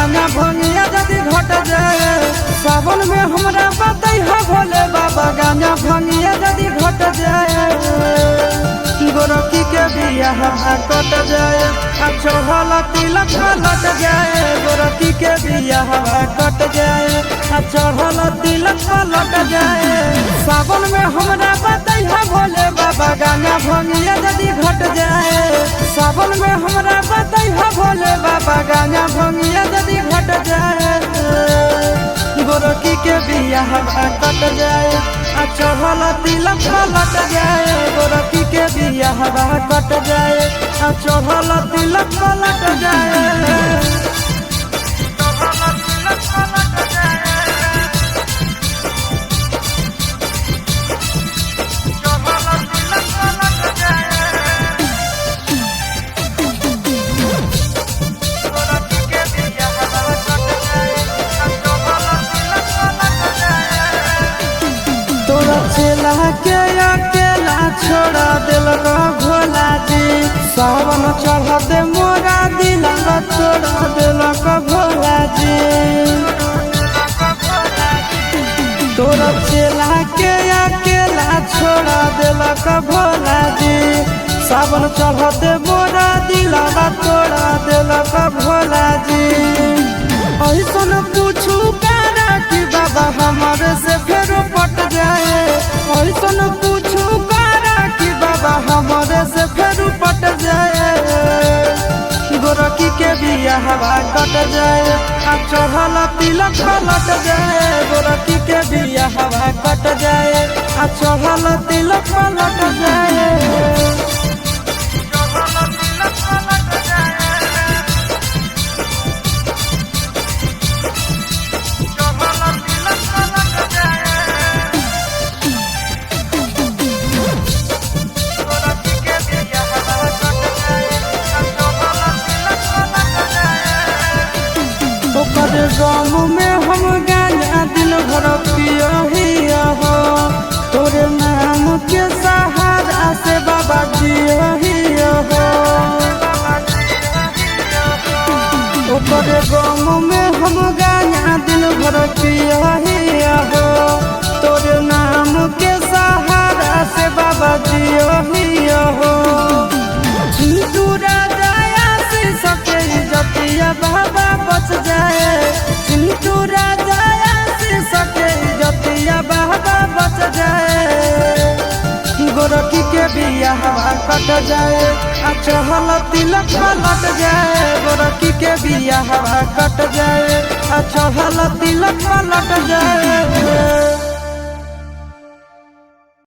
गाना भंगिया यदि घट जाए सावन में हमरा बताई हो भोले बाबा गाना भंगिया यदि घट जाए गोरखी के बियाह कट जाए चढ़ल तिलक लट जाए गोरखी के बियाह कट जाए चढ़ल तिलक लट जाए सावन में हमरा बताई हो भोले बाबा गाना भंगिया यदि घट जाए सावन में हमरा बताई हो भोले बाबा गाना भंगिया यदि घट जाए गोरखी के बियाह कट जाए चढ़ल तिलक लट जाए गोरखी के बियाह कट जाए चढ़ल तिलक लट जाए चेला के अकेला छोड़ा दिलक भोला जी सावन चढ़ते मोरा दिलक छोड़ा दिलक भोला जी तोरा चेला के अकेला छोड़ा दिलक भोला जी सावन चढ़ते मोरा दिलक छोड़ा दिलक भोला जी ऐसन पूछू कारा कि बाबा हमारे से फेर पट जाए ऐसन पूछू कारा कि बाबा हमारे से फेर पट जाए गोरखी के बियाह कट जाए चढ़ल तिलक लट जाए गोरखी के बियाह कट जाए चढ़ल तिलक लट जाए गाँव में हम गाना दिल भर पिया हो तोरे नाम के सहारा से बाबा जिया हो ओकरे गाँव में हम गाना दिल भर पिया हो तोरे नाम के सहारा से बाबा जिया हो चिंटू राजा आशीष के इज्जतिया बाबा बच जाए चिंटू राजा आशीष के इज्जतिया बाबा बच जाए गोरखी के बियाह कट जाए चढ़ल तिलक लट जाए गोरखी के बियाह कट जाए चढ़ल तिलक लट जाए।